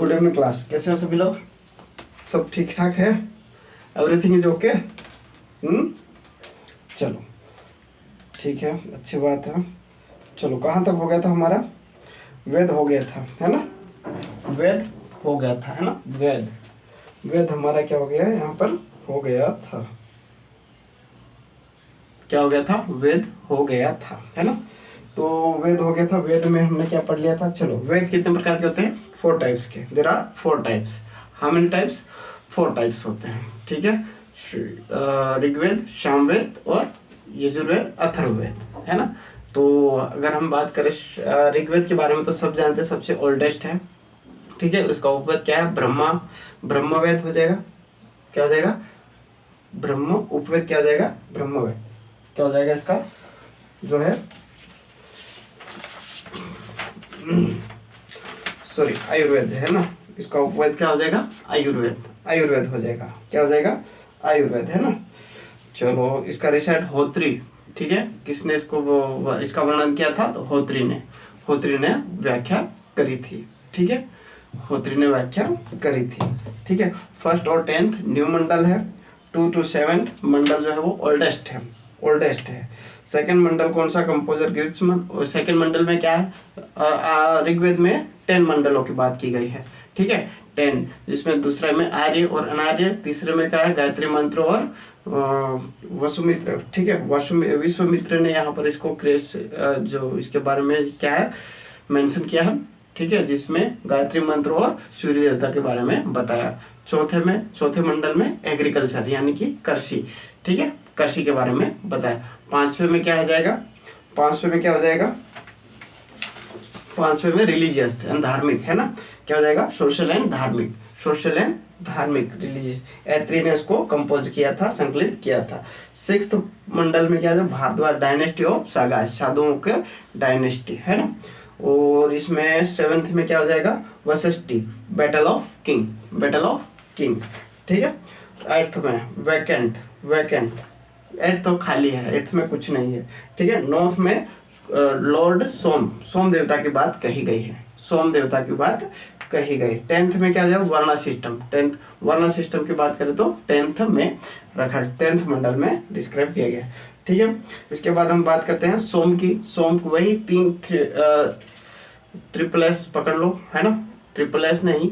Good evening class. कैसे हो सभी लोग? सब ठीक ठाक है? Everything is okay? चलो ठीक है, अच्छी बात है। चलो कहाँ तक हो गया था हमारा? वेद हो गया था, है ना? वेद हो गया था, है ना? वेद वेद हमारा क्या हो गया यहाँ पर? हो गया था। क्या हो गया था? वेद हो गया था, है ना? तो वेद हो गया था। वेद में हमने क्या पढ़ लिया था? चलो, वेद कितने प्रकार के होते हैं? 4 टाइप्स के। There are 4 types. How many types? 4 types होते हैं, ठीक है? ऋग्वेद, सामवेद और यजुर्वेद, अथर्ववेद, है ना? तो अगर हम बात करें ऋग्वेद के बारे में तो सब जानते हैं, सबसे ओल्डेस्ट है, ठीक है? उसका उपवेद क्या है? ब्रह्मवेद हो जाएगा। क्या हो जाएगा? ब्रह्म उपवेद क्या हो जाएगा? ब्रह्मवेद। क्या हो जाएगा इसका जो है? सॉरी, आयुर्वेद है ना? इसका उपवेद क्या हो जाएगा? आयुर्वेद हो जाएगा। क्या हो जाएगा? आयुर्वेद, है ना? चलो, इसका रिसेट होत्री, ठीक है? किसने इसका वर्णन किया था? तो होत्री ने व्याख्या करी थी, ठीक है? होत्री ने व्याख्या करी थी, ठीक है? 1st और 10th न्यू मंडल है। 2 to 7 मंडल जो है वो ओल्डेस्ट है। सेकंड मंडल कौन सा? कंपोजर ग्रिट्समन। और सेकंड मंडल में क्या है? ऋग्वेद में 10 मंडलों की बात की गई है, ठीक है? 10, जिसमें दूसरे में आर्य और अनार्य, तीसरे में क्या है? गायत्री मंत्र और वसुमित्र, ठीक है? विश्वामित्र ने यहाँ पर इसको जो इसके बारे में क्या है मेंशन किया है, ठीक है? जिसमें गायत्री मंत्र और सूर्य देवता के बारे में बताया। चौथे मंडल में एग्रीकल्चर यानी कि कृषि, ठीक है? कृषि के बारे में बताया। 5वें में क्या हो जाएगा? 5वें में क्या हो जाएगा? 5वें में रिलीजियस एंड धार्मिक, है ना? क्या हो जाएगा? सोशल एंड धार्मिक रिलीजियस। ऐत्री ने इसको कंपोज किया था, संकलित किया था। 6th मंडल में क्या है? भारद्वाज डायनेस्टी ऑफ सागाज, साधुओं के डायनेस्टी, है ना? और इसमें 7th में क्या हो जाएगा? वशिष्ठी, बैटल ऑफ किंग, ठीक है? 8th में वैकेंट, 8th तो खाली है, 8th में कुछ नहीं है, ठीक है? 9th में लॉर्ड सोम देवता की बात कही गई है, 10th में क्या हो जाएगा? वर्णा सिस्टम की बात करें तो 10th में रखा, 10th मंडल में डिस्क्राइब किया गया, ठीक है? इसके बाद हम बात करते हैं सोम को। वही 3 ट्रिपल एस पकड़ लो, है ना? ट्रिपल एस नहीं,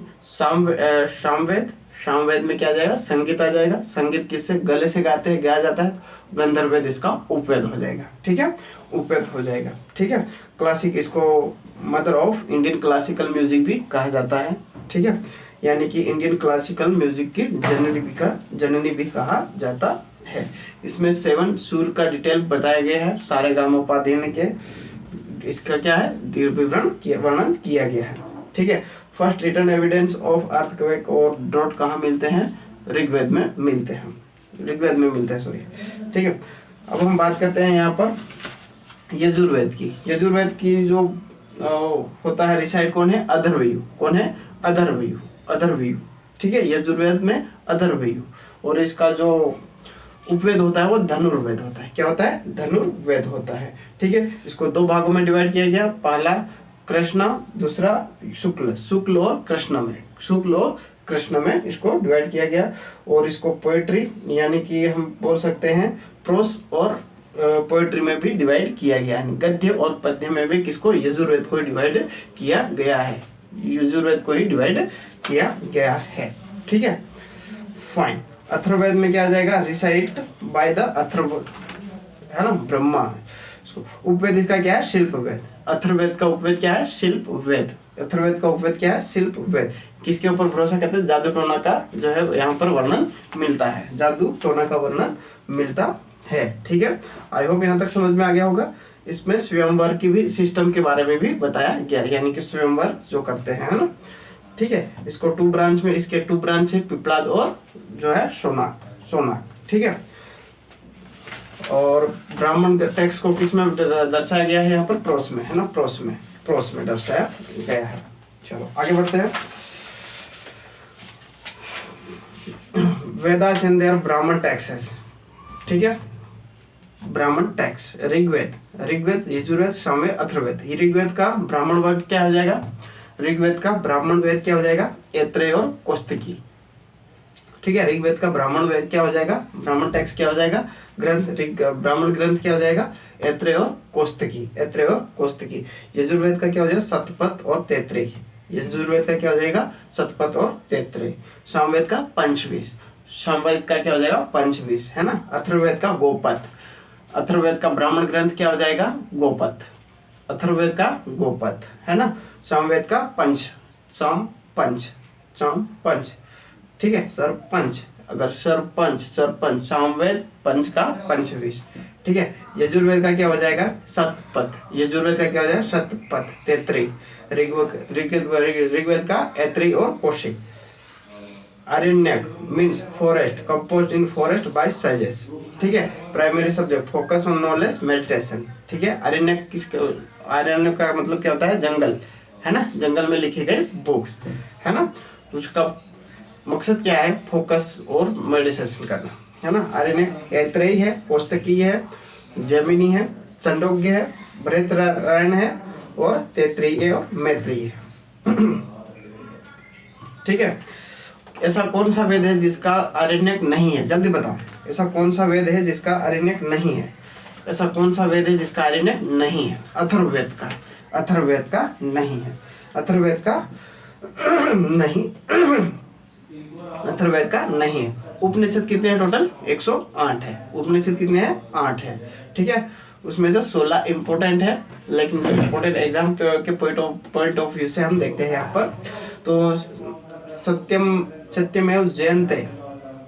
सामवेद में क्या आ जाएगा? संगीत आ जाएगा। संगीत किससे? गले से गाया जाता है। गंधर्ववेद इसका उपवेद हो जाएगा, ठीक है? उपवेद हो जाएगा, ठीक है? क्लासिक, इसको mother of Indian classical music भी कहा जाता है, ठीक है? यानी कि इंडियन क्लासिकल म्यूजिक की जननी भी कहा जाता है। इसमें 7 सुर का डिटेल बताया गया है, सारे गामोपाध्याय के इसका क्या है? वर्णन किया गया है, ठीक है? First return evidence of earthquake और ड्रॉट कहाँ मिलते हैं? ऋग्वेद में मिलते हैं, सॉरी, ठीक है? अब हम बात करते हैं यहाँ पर यजुर्वेद की जो होता है रिसाइड कौन है? अधर्वयु, ठीक है? यजुर्वेद में अधर्वयु। और इसका जो उपवेद होता है वो धनुर्वेद होता है। क्या होता है? धनुर्वेद होता है, ठीक है? इसको 2 भागों में डिवाइड किया गया। पहला कृष्ण, दूसरा शुक्ल और कृष्ण में इसको डिवाइड किया गया। और इसको पोएट्री यानी कि हम बोल सकते हैं प्रोस और पोएट्री में भी डिवाइड किया गया है। गद्य और पद्य में भी किसको? यजुर्वेद को डिवाइड किया गया है, ठीक है? फाइन। अथर्ववेद में क्या आ जाएगा? रिसाइट बाय द अथर्व, है ना? ब्रह्मा। उपवेद इसका क्या है? शिल्पवेद। अथर्ववेद का उपवेद क्या है? शिल्पवेद। किसके ऊपर भरोसा करते हैं? जादू टोना का जो है यहाँ पर वर्णन मिलता है, ठीक है? आई होप यहाँ तक समझ में आ गया होगा। इसमें स्वयंवर की भी सिस्टम के बारे में भी बताया गया, यानी कि स्वयंवर जो करते हैं, है ना? ठीक है? इसको 2 ब्रांच में, इसके 2 ब्रांच है, पिपलाद और जो है सोनाक, ठीक है? और ब्राह्मण टेक्स्ट को किस में दर्शाया गया है? यहाँ पर प्रोस में, है ना? प्रोस में दर्शाया गया है। चलो आगे बढ़ते हैं। वेदास एंड देयर ब्राह्मण टेक्सेस, ठीक है? ब्राह्मण टेक्स्ट, ऋग्वेद, यजुर्वेद, सामवेद, अथर्ववेद। ऋग्वेद का ब्राह्मण वेद क्या हो जाएगा? ऐत्रेय और कौस्तुकी। ठीक है, ऋग्वेद का ब्राह्मण वेद क्या हो जाएगा, ब्राह्मण टेक्स्ट क्या हो जाएगा, ग्रंथ ब्राह्मण ग्रंथ क्या हो जाएगा, ऐत्रेय और कौस्तुकी, ऐत्रेय और कौस्तुकी। यजुर्वेद का क्या हो जाएगा, शतपथ और तैत्रेय, यजुर्वेद का क्या हो जाएगा, शतपथ और तैत्रेय। सामवेद का पंचविश, सामवेद का क्या हो जाएगा, पंचविश, है ना। अथर्ववेद का गोपथ, अथर्ववेद का ब्राह्मण ग्रंथ क्या हो जाएगा, गोपथ, अथर्ववेद का गोपथ, है ना। सामवेद का पंच, साम पंच, साम पंच, ठीक है, सरपंच, अगर सरपंच, सरपंच, सामवेद पंच का पंचविश, ठीक है। यजुर्वेद का क्या हो जाएगा, शतपथ, यजुर्वेद का क्या हो जाएगा, शतपथ, तैत्रेय। ऋग्वेद का ऐत्रेय और Kaushik. Aranyaka means forest, composed in forest by sages, ठीक है। Primary subject focus on knowledge meditation, ठीक है। आरण्यक आरण्यक का मतलब क्या होता है, जंगल, है ना, जंगल में लिखे गए बुक्स, है ना। उसका मकसद क्या है, फोकस और मेडिटेशन करना, है ना। आरण्यक ऐत्रेय है, कौस्तुकी है, जैमिनी है, छंदोग्य है, बृहदारण्यक है और तैत्तिरीय और मैत्रेयी है। ठीक है। ऐसा कौन सा वेद है जिसका आरण्यक नहीं है, जल्दी बताओ। ऐसा कौन सा वेद है जिसका आरण्यक नहीं है, ऐसा कौन सा वेद है जिसका आरण्यक नहीं है, अथर्ववेद का, अथर्ववेद का नहीं है, अथर्ववेद का नहीं, अथर्ववेद का नहीं है। उपनिषद कितने हैं टोटल, 108 है। उपनिषद कितने हैं, 8 है, ठीक है। उसमें से 16 इंपोर्टेंट है, लेकिन इंपोर्टेंट एग्जाम के पॉइंट ऑफ व्यू से हम देखते हैं यहाँ पर। तो सत्यमेव जयते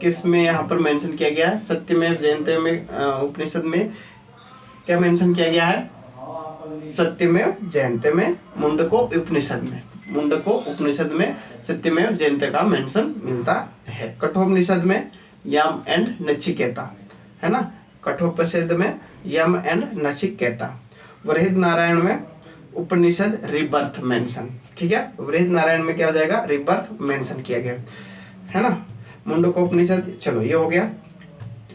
किस में यहाँ पर मेंशन किया गया है, सत्यमेव जयते में उपनिषद में क्या मेंशन किया गया है, सत्यमेव जयते में, मुंडको उपनिषद में, मुंडको उपनिषद में सत्यमेव जयते का मेंशन मिलता है। कठोपनिषद में यम एंड नचिकेता, है ना, कठोपनिषद में यम एंड नचिकेता। बृहदनारायण में उपनिषद रिबर्थ मेंशन, ठीक है। बृहदनारायण में क्या हो जाएगा, रिबर्थ मेंशन किया गया, है ना। मुंडकोपनिषद, चलो ये हो गया।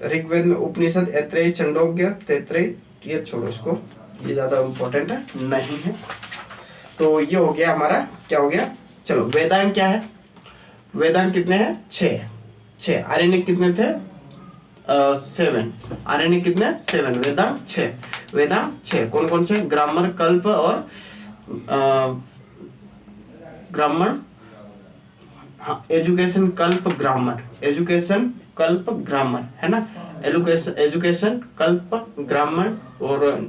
ऋग्वेद में उपनिषद ऐत्रेय, छंदोग्य, तैत्रेय, ये छोड़ो इसको, ये ज्यादा इंपॉर्टेंट है नहीं है। तो ये हो गया हमारा, क्या हो गया। चलो वेदांग क्या है, वेदांग कितने हैं, 6। आरण्यक कितने थे, 7। आरण्यक कितने, 7। वेदांग 6, वेदांग 6। कौन कौन से, ग्रामर, कल्प और ग्रामर, हाँ, एजुकेशन, कल्प, ग्रामर, एजुकेशन, कल्प, ग्रामर, है ना। एजुकेशन, कल्प, ग्रामर और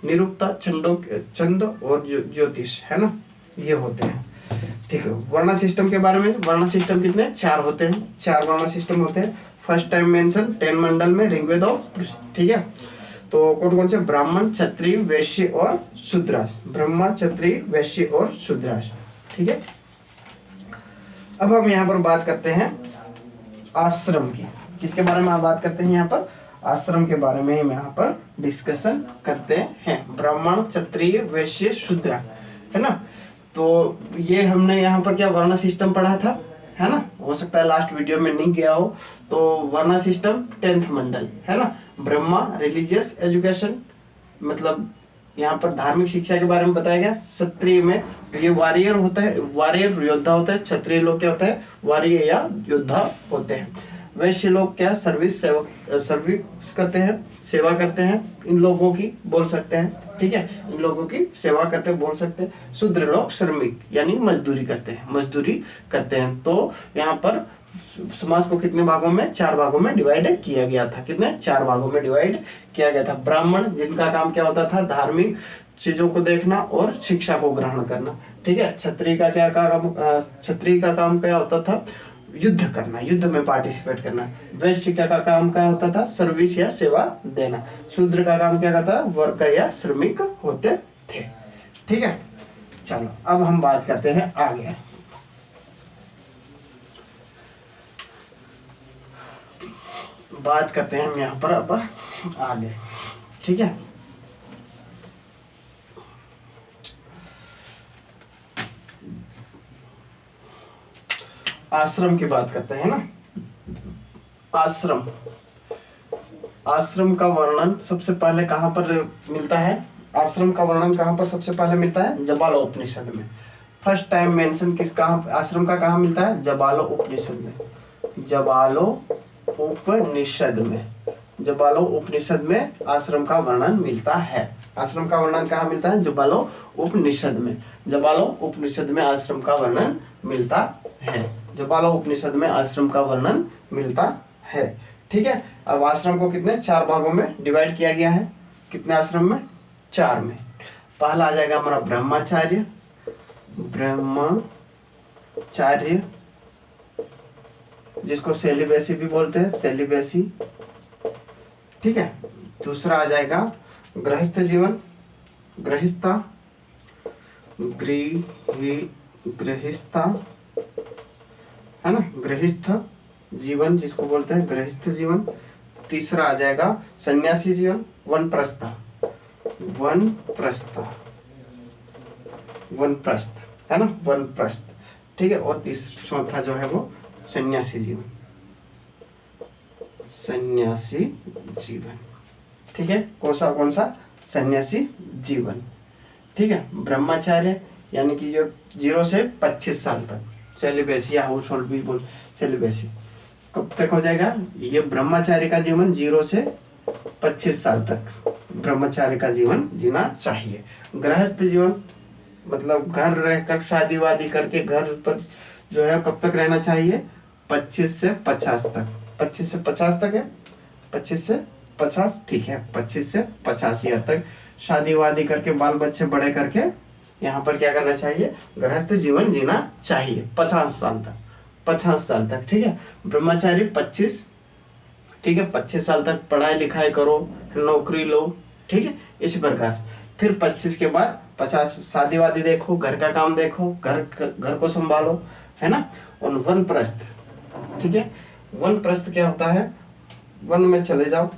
निरुक्ता, छंद और ज्योतिष, है ना, ये होते हैं, ठीक है। वर्ण सिस्टम के बारे में, वर्ण सिस्टम कितने, 4 होते हैं, 4 वर्ण सिस्टम होते हैं। फर्स्ट टाइम मेंशन 10 मंडल में ऋग्वेद और, ठीक है। तो कौन कौन से, ब्राह्मण, क्षत्रिय, वैश्य और शूद्रास, ब्रह्मा, क्षत्रिय, वैश्य और शूद्रास, ठीक है। अब हम यहाँ पर बात करते हैं आश्रम की, किसके बारे में आप बात करते हैं यहाँ पर, आश्रम के बारे में हम यहाँ पर डिस्कशन करते हैं। ब्राह्मण, क्षत्रिय, वैश्य, शूद्र, है ना। तो ये हमने यहाँ पर क्या वर्ण सिस्टम पढ़ा था, है ना। हो सकता है लास्ट वीडियो में नहीं गया हो। तो वर्ण सिस्टम 10th मंडल, है ना। ब्रह्मा, रिलीजियस एजुकेशन, मतलब यहाँ पर धार्मिक शिक्षा के बारे में बताया गया। क्षत्रिय में ये वारियर होता है, वारियर योद्धा होता है। क्षत्रिय लोग क्या होता है, वारियर या योद्धा होते हैं। वैश्य लोग क्या, सर्विस करते हैं, सेवा करते हैं, इन लोगों की बोल सकते हैं, ठीक है, इन लोगों की सेवा करते हैं, बोल सकते हैं। शूद्र लोग श्रमिक यानी मजदूरी करते हैं, मजदूरी करते हैं। तो यहाँ पर समाज को कितने भागों में, 4 भागों में डिवाइड किया गया था, कितने, 4 भागों में डिवाइड किया गया था। ब्राह्मण जिनका काम क्या होता था, धार्मिक चीजों को देखना और शिक्षा को ग्रहण करना, ठीक है। क्षत्रिय का क्या काम, क्षत्रिय का काम क्या होता था, युद्ध करना, युद्ध में पार्टिसिपेट करना। वैश्य का काम क्या होता था, सर्विस या सेवा देना। शूद्र का काम क्या करता, वर्कर या श्रमिक होते थे, ठीक है। चलो अब हम बात करते हैं आगे, बात करते हैं हम यहाँ पर अब आगे, ठीक है। आश्रम की बात करते हैं ना। आश्रम, आश्रम का वर्णन सबसे पहले कहाँ पर मिलता है, आश्रम का वर्णन कहाँ पर सबसे पहले मिलता है, जबालोपनिषद में। फर्स्ट टाइम मेंशन किस कहाँ आश्रम का कहाँ मिलता है? जबालो उपनिषद में। जबालो उपनिषद में, जबालो उपनिषद में आश्रम का वर्णन मिलता है। आश्रम का वर्णन कहाँ मिलता है? जबालो उपनिषद में। जबालो उपनिषद में आश्रम का वर्णन मिलता है। जबालो उपनिषद में आश्रम का वर्णन मिलता है। ठीक है। अब आश्रम को कितने 4 भागों में डिवाइड किया गया है। कितने आश्रम में? 4 में। पहला आ जाएगा हमारा ब्रह्मचार्य, ब्रह्मचार्य जिसको सेलिबेसी भी बोलते हैं, सेलिबेसी। ठीक है। दूसरा आ जाएगा गृहस्थ जीवन, गृहस्था, गृहस्था है ना, गृहस्थ जीवन जिसको बोलते हैं गृहस्थ जीवन। तीसरा आ जाएगा सन्यासी जीवन, वनप्रस्थ, वनप्रस्थ, वनप्रस्थ है ना, वनप्रस्थ। ठीक है। और चौथा जो है वो सन्यासी जीवन, सन्यासी जीवन। ठीक है। कौन सा? सन्यासी जीवन। ठीक है। ब्रह्मचार्य यानी कि जो 0 से 25 साल तक, सेलिबेसी या हाउस होल्ड भी बोल, सेलिबेसी कब तक हो जाएगा? ये ब्रह्मचार्य का जीवन 0 से 25 साल तक ब्रह्मचार्य का जीवन जीना चाहिए। गृहस्थ जीवन मतलब घर रहकर शादी वादी करके घर पर जो है कब तक रहना चाहिए? 25 से 50 तक। 25 से 50 तक है, 25 से 50। ठीक है। 25 से 50 ईयर तक शादी वादी करके बाल बच्चे बड़े करके यहाँ पर क्या करना चाहिए? गृहस्थ जीवन जीना चाहिए 50 साल तक, 50 साल तक। ठीक है। ब्रह्मचारी 25। ठीक है। 25 साल तक पढ़ाई लिखाई करो, नौकरी लो। ठीक है। इसी प्रकार फिर 25 के बाद 50 शादी वादी देखो, घर का काम देखो, घर को संभालो, है ना। और वनप्रस्थ। ठीक है। वनप्रस्थ क्या होता है? वन में चले जाओ,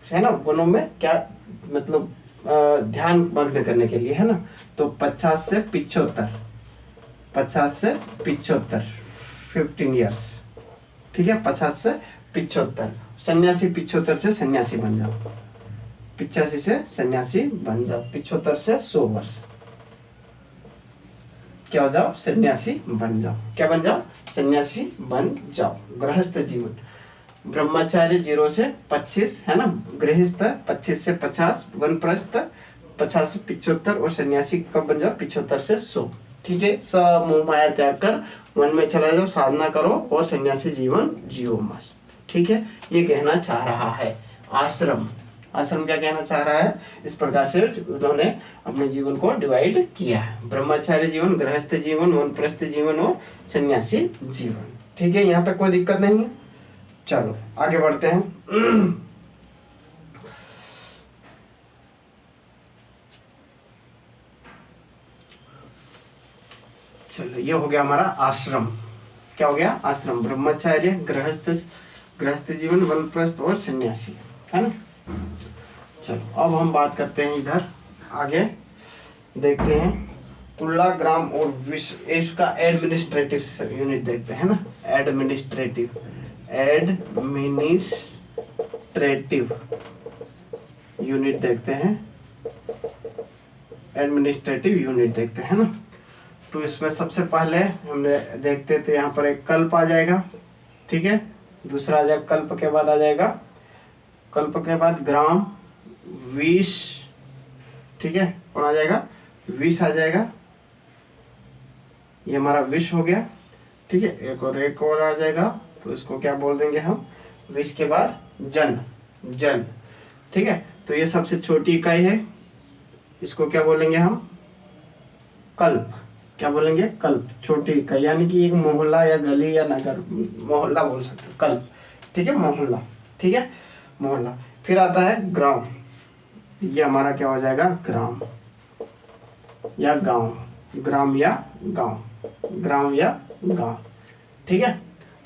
है ना। वनों में क्या मतलब ध्यान मग्न करने के लिए, है ना। तो 50 से 75, 50 से 75 15 ईयर्स। ठीक है। 50 से 75। सन्यासी 75 से सन्यासी बन जाओ, 85 से सन्यासी बन जाओ, 75 से 100 वर्ष क्या हो जाओ? सन्यासी बन जाओ। क्या बन जाओ? सन्यासी बन जाओ। गृहस्थ जीवन ब्रह्मचार्य 0 से 25 है ना, गृहस्थ 25 से 50, वनप्रस्थ 50 से 75 और सन्यासी कब बन जाओ? 75 से 100। ठीक है। सब मोह माया त्याग कर वन में चला जाओ, साधना करो और सन्यासी जीवन जियो मस्त। ठीक है। ये कहना चाह रहा है आश्रम। आश्रम क्या कहना चाह रहा है? इस प्रकार से उन्होंने अपने जीवन को डिवाइड किया है। ब्रह्मचार्य जीवन, गृहस्थ जीवन, वनप्रस्थ जीवन और सन्यासी जीवन। ठीक है। यहाँ तक कोई दिक्कत नहीं है। चलो आगे बढ़ते हैं। चलो ये हो गया हमारा आश्रम। क्या हो गया? आश्रम, ब्रह्मचार्य, गृहस्थ जीवन, वनप्रस्थ और सन्यासी, है ना। चलो अब हम बात करते हैं इधर आगे देखते हैं कुल्ला ग्राम और विश्व इसका एडमिनिस्ट्रेटिव यूनिट देखते हैं ना। एडमिनिस्ट्रेटिव यूनिट देखते हैं, एडमिनिस्ट्रेटिव यूनिट देखते हैं ना। तो इसमें सबसे पहले हमने देखते थे यहाँ पर एक कल्प आ जाएगा। ठीक है। दूसरा आ जाएगा कल्प के बाद आ जाएगा, कल्प के बाद ग्राम, विश। ठीक है। कौन आ जाएगा? विश आ जाएगा। ये हमारा विश हो गया। ठीक है। एक और आ जाएगा, तो इसको क्या बोल देंगे हम? विश के बाद जन। ठीक है। तो ये सबसे छोटी इकाई है, इसको क्या बोलेंगे हम? कल्प। क्या बोलेंगे? कल्प। छोटी इकाई यानी कि एक मोहल्ला या गली या नगर, मोहल्ला बोल सकते हो, कल्प। ठीक है। मोहल्ला। ठीक है। मोहल्ला। फिर आता है ग्राम। ये हमारा क्या हो जाएगा? ग्राम या गांव, ग्राम या गांव, ग्राम या गांव। ठीक है।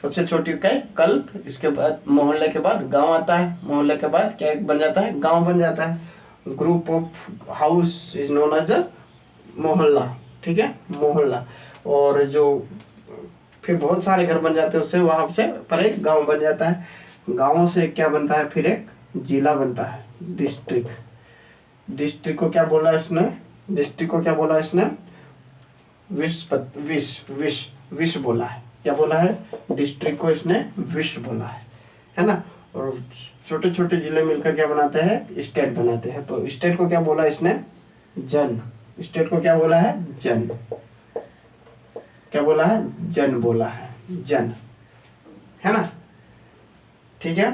सबसे छोटी इकाई कल्प, इसके बाद मोहल्ले के बाद गांव आता है, मोहल्ले के बाद क्या बन जाता है? गांव बन जाता है। Group of house is known as mohalla. ठीक है। मोहल्ला। और जो फिर बहुत सारे घर बन जाते हैं उससे वहां से पर एक गांव बन जाता है। गांवों से क्या बनता है? फिर एक जिला बनता है, डिस्ट्रिक्ट। डिस्ट्रिक्ट को क्या बोला इसने? डिस्ट्रिक्ट को क्या बोला इसने? विश बोला है। क्या बोला है? डिस्ट्रिक्ट को इसने विश बोला है ना। और छोटे छोटे जिले मिलकर क्या बनाते हैं? स्टेट बनाते हैं। तो स्टेट को क्या बोला इसने? जन। स्टेट को क्या बोला है? जन। क्या बोला है? जन बोला है, जन, है ना। ठीक है,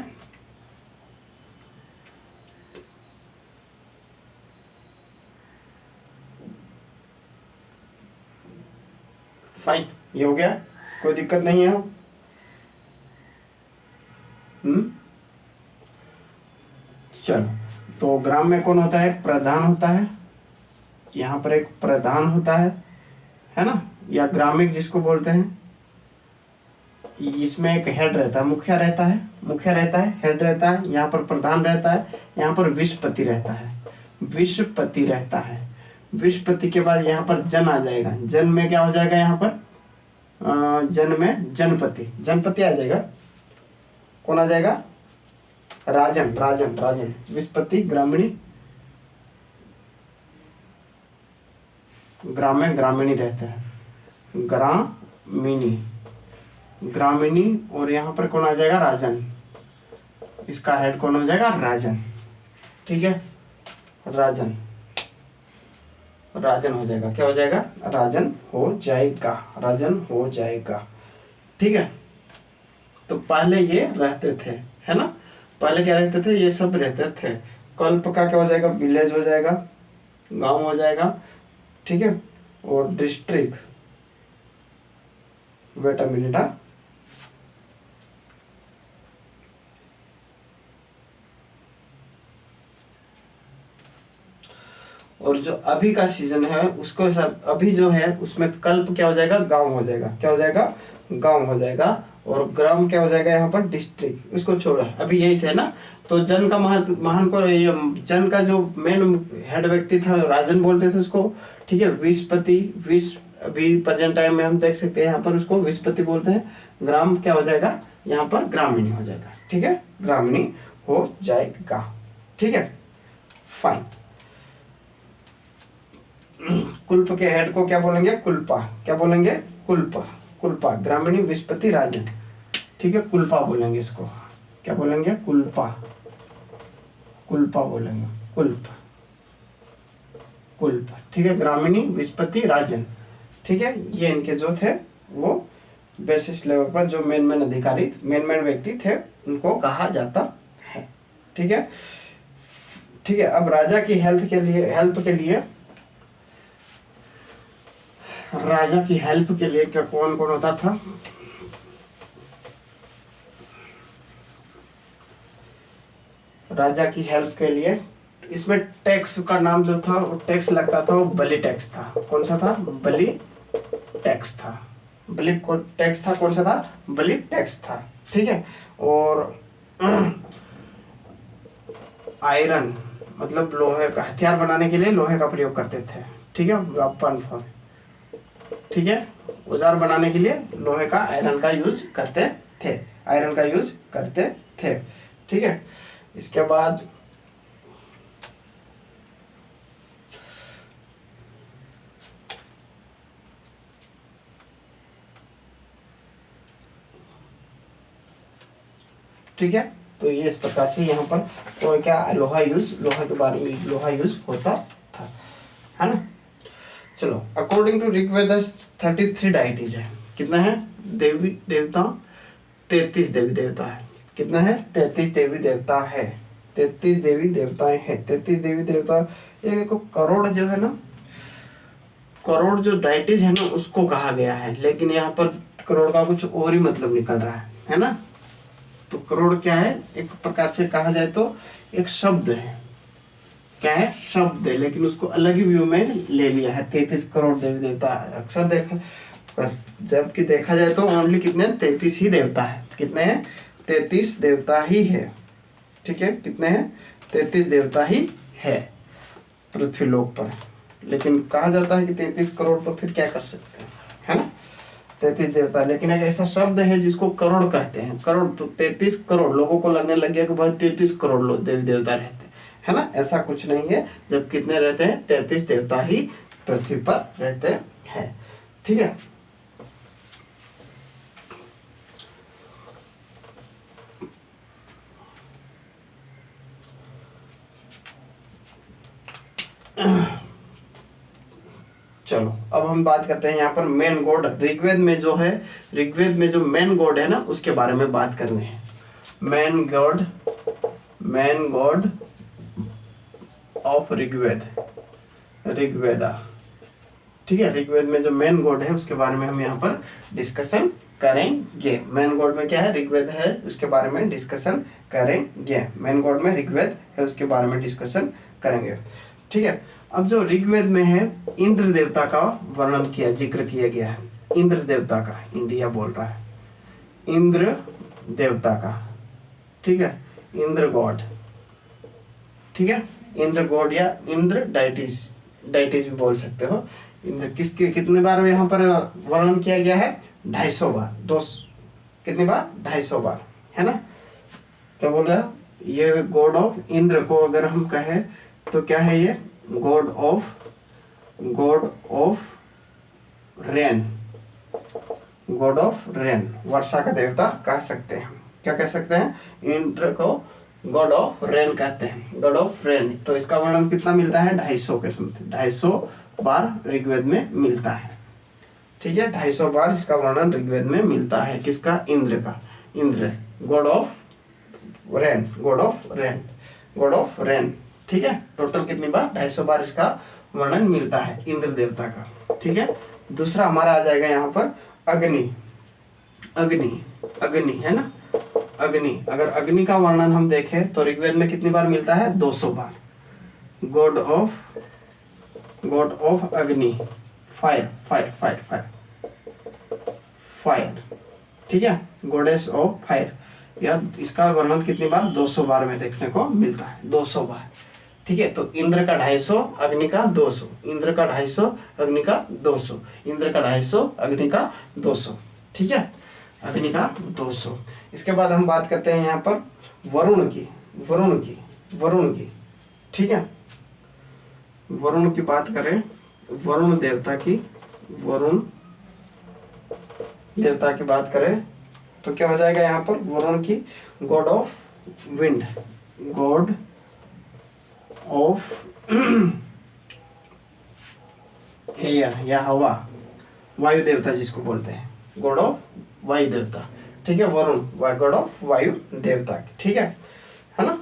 फाइन, ये हो गया, कोई दिक्कत नहीं है। चलो, तो ग्राम में कौन होता है? प्रधान होता है। यहाँ पर एक प्रधान होता है ना, या ग्रामिक जिसको बोलते हैं। इसमें एक हेड रहता है, मुखिया रहता है, हेड रहता है। यहाँ पर प्रधान रहता है, यहाँ पर विषपति रहता है, विषपति रहता है। विषपति के बाद यहाँ पर जन आ जाएगा। जन में क्या हो जाएगा? यहाँ पर जन में जनपति, जनपति आ जाएगा। कौन आ जाएगा? राजन, राजन, राजन। विषपति, ग्रामीणी, ग्राम में ग्रामीणी रहते हैं, ग्रामीणी, ग्रामीणी। और यहाँ पर कौन आ जाएगा? राजन। इसका हेड कौन हो जाएगा? राजन। ठीक है, राजन, राजन हो जाएगा। क्या हो जाएगा? राजन हो जाएगा, राजन हो जाएगा। ठीक है, तो पहले ये रहते थे, है ना। पहले क्या रहते थे? ये सब रहते थे। कल्प का क्या हो जाएगा? विलेज हो जाएगा, गांव हो जाएगा। ठीक है, और डिस्ट्रिक्ट, वेट अ मिनट, और जो अभी का सीजन है उसको सब अभी जो है उसमें कल्प क्या हो जाएगा? गांव हो जाएगा। क्या हो जाएगा? गांव हो जाएगा। और ग्राम क्या हो जाएगा? यहाँ पर डिस्ट्रिक्ट। उसको छोड़ो, अभी यही है ना। तो जन का महान को, ये जन का जो मेन हेड व्यक्ति था राजन बोलते थे उसको। ठीक है, विषपति, विष, अभी प्रेजेंट टाइम में हम देख सकते हैं यहाँ पर उसको विषपति बोलते हैं। ग्राम क्या हो जाएगा? यहाँ पर ग्रामीणी हो जाएगा। ठीक है, ग्रामीणी हो जाएगा। ठीक है, फाइन। कुल्प के हेड को क्या बोलेंगे? कुल्पा। क्या बोलेंगे? कुल्पा, कुल्पा। ग्रामीणी, विषपति, राजन। ठीक है, कुल्पा बोलेंगे इसको। क्या बोलेंगे? कुल्पा, कुल्पा बोलेंगे, कुल्प, कुल्प। ठीक है, ग्रामीणी, विषपति, राजन। ठीक है, ये इनके जो थे वो बेसिस लेवल पर जो मेन अधिकारी, मेन व्यक्ति थे, उनको कहा जाता है। ठीक है, ठीक है। अब राजा की हेल्प के लिए राजा की हेल्प के लिए क्या कौन कौन होता था? राजा की हेल्प के लिए इसमें टैक्स का नाम जो था, वो टैक्स लगता था, वो बलि टैक्स था। कौन सा था? बलि टैक्स था। बलि टैक्स था। कौन सा था? बलि टैक्स था। ठीक है, और आयरन मतलब लोहे का, हथियार बनाने के लिए लोहे का प्रयोग करते थे। ठीक है, वेपन फॉर, ठीक है, औजार बनाने के लिए लोहे का, आयरन का यूज करते थे, आयरन का यूज करते थे। ठीक है, इसके बाद ठीक है, तो ये इस प्रकार से यहाँ पर तो क्या लोहा के बारे में लोहा यूज होता था, है ना। चलो, अकॉर्डिंग टू ऋग्वेद 33 डाइटीज है। कितना है? देवी देवता 33 देवी देवता है। कितना है? 33 देवी देवता है। 33 देवी देवताएं हैं। 33 देवी देवता, ये देखो करोड़ जो है ना, करोड़ जो डाइटीज है ना उसको कहा गया है, लेकिन यहाँ पर करोड़ का कुछ और ही मतलब निकल रहा है ना। तो करोड़ क्या है? एक प्रकार से कहा जाए तो एक शब्द है। क्या है? शब्द है, लेकिन उसको अलग ही व्यू में ले लिया है। 33 करोड़ देवी देवता है। अक्सर देखा, जबकि देखा जाए तो ओनली कितने? 33 ही देवता है। कितने हैं? 33 देवता ही है। ठीक है, कितने हैं? 33 देवता ही है पृथ्वी लोक पर, लेकिन कहा जाता है कि 33 करोड़, तो फिर क्या कर सकते हैं, है ना। 33 देवता, लेकिन एक ऐसा शब्द है जिसको करोड़ कहते हैं। करोड़, तो 33 करोड़ लोगों को लगने लग गया कि भाई 33 करोड़ लोग देवी देवता रहते हैं, है ना। ऐसा कुछ नहीं है। जब कितने रहते हैं? 33 देवता ही पृथ्वी पर रहते हैं। ठीक है। चलो अब हम बात करते हैं यहाँ पर मेन गॉड। ऋग्वेद में जो है, ऋग्वेद में जो मेन गॉड है ना, उसके बारे में बात करनी है। Main god of Rigveda, Rigveda, ठीक है। ऋग्वेद में जो मेन गॉड है उसके बारे में हम यहाँ पर डिस्कशन करेंगे। मेन गॉड में क्या है, ऋग्वेद है, उसके बारे में डिस्कशन करेंगे। मेन गॉड में ऋग्वेद है, उसके बारे में डिस्कशन करेंगे, ठीक है। अब जो ऋग्वेद में है, इंद्र देवता का वर्णन किया, जिक्र किया गया है। इंद्र देवता का, इंडिया बोल रहा है, इंद्र देवता का, ठीक है। इंद्र गॉड, ठीक है। इंद्र गॉड या इंद्र डाइटिस, डाइटिस भी बोल सकते हो। इंद्र किसके कितने बार यहाँ पर वर्णन किया गया है, 250 बार। कितनी बार, 250 बार, है ना। क्या बोल रहा है, ये गॉड ऑफ इंद्र को अगर हम कहें तो क्या है, ये god of rain, god of rain, वर्षा का देवता कह सकते हैं। क्या कह सकते हैं, इंद्र को गॉड ऑफ रेन कहते हैं, गॉड ऑफ रेन। तो इसका वर्णन कितना मिलता है, 250 के समथिंग, 250 बार ऋग्वेद में मिलता है, ठीक है। 250 बार इसका वर्णन ऋग्वेद में मिलता है। किसका, इंद्र का। Indra God of rain, god of rain, god of rain, ठीक है। टोटल कितनी बार, 250 बार इसका वर्णन मिलता है इंद्र देवता का, ठीक है। दूसरा हमारा आ जाएगा यहाँ पर अग्नि, अग्नि, अग्नि, है ना। अग्नि, अगर अग्नि का वर्णन हम देखें तो ऋग्वेद में कितनी बार मिलता है, 200 बार। गॉड ऑफ अग्नि, fire, fire, fire, fire, fire, ठीक है। गॉडेस ऑफ फायर, या इसका वर्णन कितनी बार, 200 बार में देखने को मिलता है, 200 बार, ठीक है। तो इंद्र का 250, अग्नि का 200, इंद्र का 250, अग्नि का 200, इंद्र का 250, अग्नि का 200, ठीक है। अग्नि का 200। इसके बाद हम बात करते हैं यहाँ पर वरुण की, वरुण की, ठीक है। वरुण की बात करें, वरुण देवता की, वरुण देवता की बात करें तो क्या हो जाएगा यहाँ पर, वरुण की God of wind, God of air या हवा, वायु देवता जिसको बोलते हैं, गॉड ऑफ वायु देवता, ठीक है। वरुण गॉड ऑफ वायु देवता, ठीक है ना।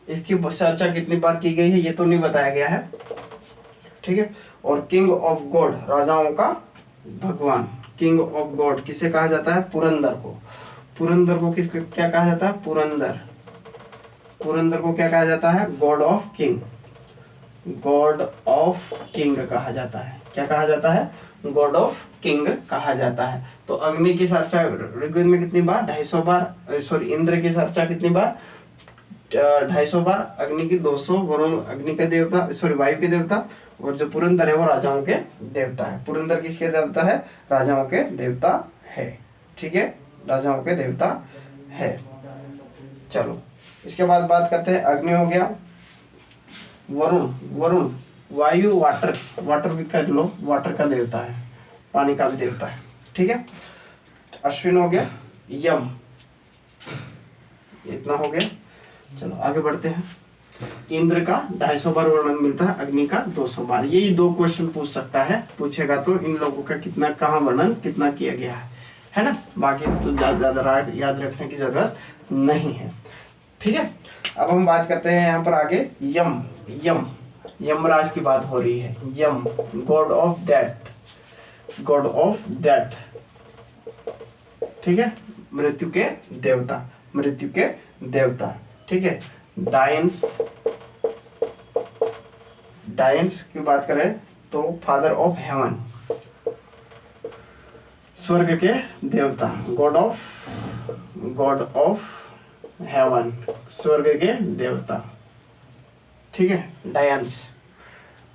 इसकी चर्चा कितनी बार की गई है ये तो नहीं बताया गया है, ठीक है। और किंग ऑफ गॉड, राजाओं का भगवान, किंग ऑफ गॉड किसे कहा जाता है, पुरंदर को। पुरंदर को किसको क्या कहा जाता है, पुरंदर, पुरंदर को क्या कहा जाता है, god of king, God of king कहा जाता है। क्या कहा जाता है, गॉड ऑफ किंग कहा जाता है। तो अग्नि की चर्चा ऋग्वेद में कितनी बार, 250 बार, सॉरी इंद्र की चर्चा कितनी बार, 250 बार, अग्नि की 200, वरुण अग्नि के देवता, सॉरी वायु के देवता, और जो पुरंदर है वो राजाओं के देवता है। पुरंदर किसके देवता है, राजाओं के देवता है, ठीक है, राजाओं के देवता है। चलो इसके बाद बात करते हैं, अग्नि हो गया, वरुण वायु, वाटर, वाटर भी कर लो, वाटर का देवता है, पानी का भी देवता है, ठीक है। अश्विन हो गया, यम, इतना हो गया। चलो आगे बढ़ते हैं। इंद्र का 250 बार वर्णन मिलता है, अग्नि का 200 बार। यही 2 क्वेश्चन पूछ सकता है, पूछेगा तो इन लोगों का कितना, कहाँ वर्णन कितना किया गया है ना। बाकी तो ज्यादा याद रखने की जरूरत नहीं है, ठीक है। अब हम बात करते हैं यहाँ पर आगे, यम, यमराज की बात हो रही है। Yama god of death, god of death, ठीक है, मृत्यु के देवता, मृत्यु के देवता, ठीक है। डायंस की बात करें तो फादर ऑफ हेवन, स्वर्ग के देवता, गॉड ऑफ हेवन, स्वर्ग के देवता, ठीक है। Dyaus,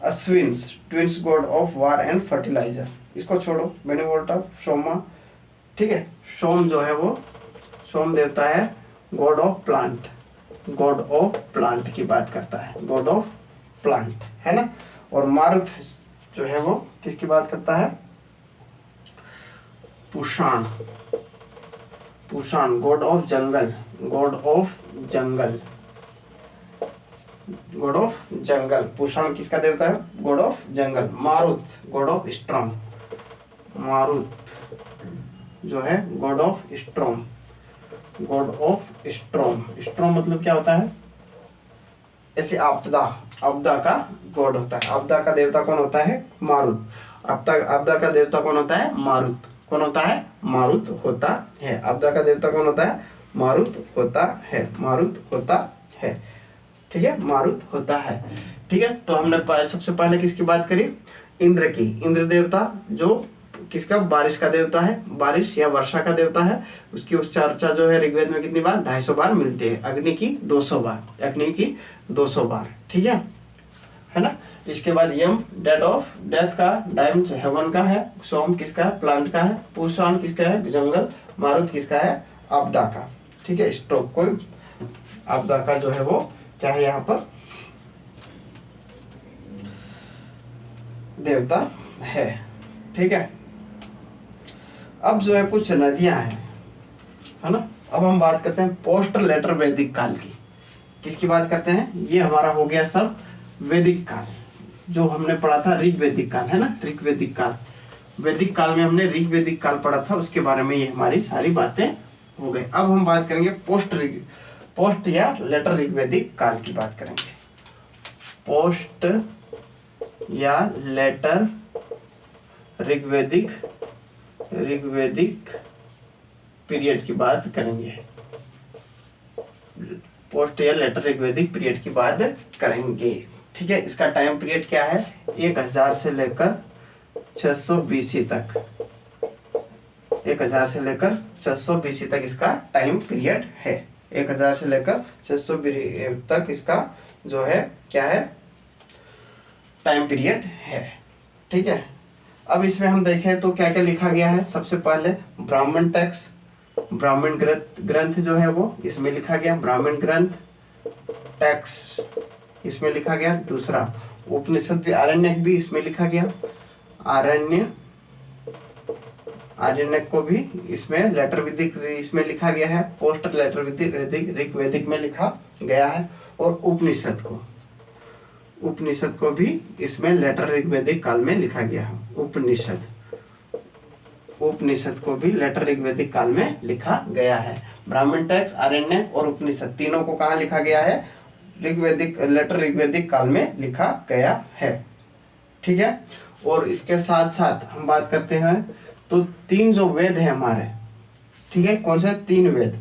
Ashvins, twins god of war and fertilizer, इसको छोड़ो, बेनिवोल्टा, सोमा, ठीक है। सोम जो है वो, सोम देवता है god of plant, God of plant की बात करता है, गॉड ऑफ प्लांट, है ना। और मारुत जो है वो किसकी बात करता है, Pushan, Pushan god of jungle, god of jungle, god of jungle. Pushan किसका देवता है? God of jungle. Marut god of storm, Marut जो है god of storm, god of storm. Storm मतलब क्या होता है? ऐसे आपदा, आपदा का गॉड होता है। आपदा का देवता कौन होता है? मारुत। आपदा का देवता कौन होता है? मारुत। कौन होता है? मारुत होता है। आपदा का देवता कौन होता है? मारुत होता है, मारुत होता है। ठीक है, मारुत होता है। ठीक है, तो हमने सबसे पहले किसकी बात करी? इंद्र की। इंद्र देवता जो किसका? बारिश का देवता है, बारिश या वर्षा का देवता है। उसकी उस चर्चा जो है ऋग्वेद में कितनी बार? 250 बार मिलती है। अग्नि की 200 बार, अग्नि की 200 बार। ठीक है ना। इसके बाद यम डेथ ऑफ डेथ का, टाइम हेवन का है। सोम किसका है? प्लांट का है। पुषाण किसका है? जंगल। मारुत किसका है? आपदा का। ठीक है, स्ट्रोक कोई आपदा का जो है वो क्या है यहाँ पर? देवता है। ठीक है, अब जो है कुछ नदियां हैं, है ना। अब हम बात करते हैं पोस्ट लेटर वैदिक काल की। किसकी बात करते हैं? ये हमारा हो गया सब वैदिक काल, जो हमने पढ़ा था ऋग्वैदिक काल, है ना। ऋग्वैदिक काल, वैदिक काल में हमने ऋग्वैदिक काल पढ़ा था, उसके बारे में ये हमारी सारी बातें हो गई। अब हम बात करेंगे पोस्ट या लेटर ऋग्वैदिक काल की बात करेंगे। पोस्ट या लेटर ऋग्वैदिक पीरियड की बात करेंगे। पोस्ट या लेटर ऋग्वैदिक पीरियड की बात करेंगे। ठीक है, इसका टाइम पीरियड क्या है? 1000 से लेकर 600 BC तक, 1000 से लेकर 600 BC तक इसका टाइम पीरियड है। 1000 से लेकर 600 तक इसका जो है क्या है? टाइम पीरियड है। ठीक है, अब इसमें हम देखें तो क्या क्या लिखा गया है। सबसे पहले ब्राह्मण टेक्स्ट, ब्राह्मण ग्रंथ जो है वो इसमें लिखा गया, ब्राह्मण ग्रंथ टेक्स्ट इसमें लिखा गया। दूसरा उपनिषद भी, आरण्यक भी इसमें लिखा गया। आरण्यक को भी इसमें लेटर वैदिक इसमें लिखा गया है। पोस्ट लेटर वैदिक ऋग्वैदिक में लिखा गया है। और उपनिषद को भी इसमें लेटर ऋग्वैदिक काल में लिखा गया है। उपनिषद को भी लेटर ऋग्वैदिक काल में लिखा गया है। ब्राह्मण टेक्स्ट, आरण्यक और उपनिषद तीनों को कहाँ लिखा गया है? लेटर ऋग्वैदिक काल में लिखा गया है। ठीक है, और इसके साथ साथ हम बात करते हैं तो 3 जो वेद है हमारे, ठीक है, कौन से? 3 वेद।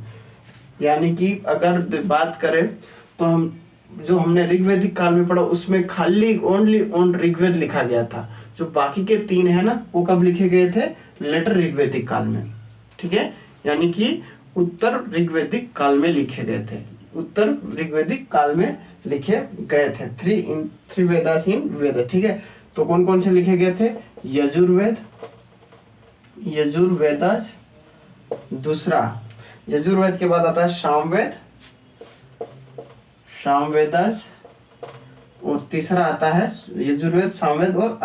यानी कि अगर बात करें तो हम जो हमने ऋग्वैदिक काल में पढ़ा उसमें खाली ओनली ऋग्वेद लिखा गया था। जो बाकी के 3 है ना, वो कब लिखे गए थे? लेटर ऋग्वैदिक काल में। ठीक है, यानी कि उत्तर ऋग्वैदिक काल में लिखे गए थे, उत्तर ऋग्वैदिक काल में लिखे गए थे। 3 वेदास इन वेद। ठीक है, तो कौन कौन से लिखे गए थे? यजुर्वेदास, दूसरा यजुर्वेद के बाद आता है सामवेदास, और तीसरा आता है यजुर्वेद, सामवेद और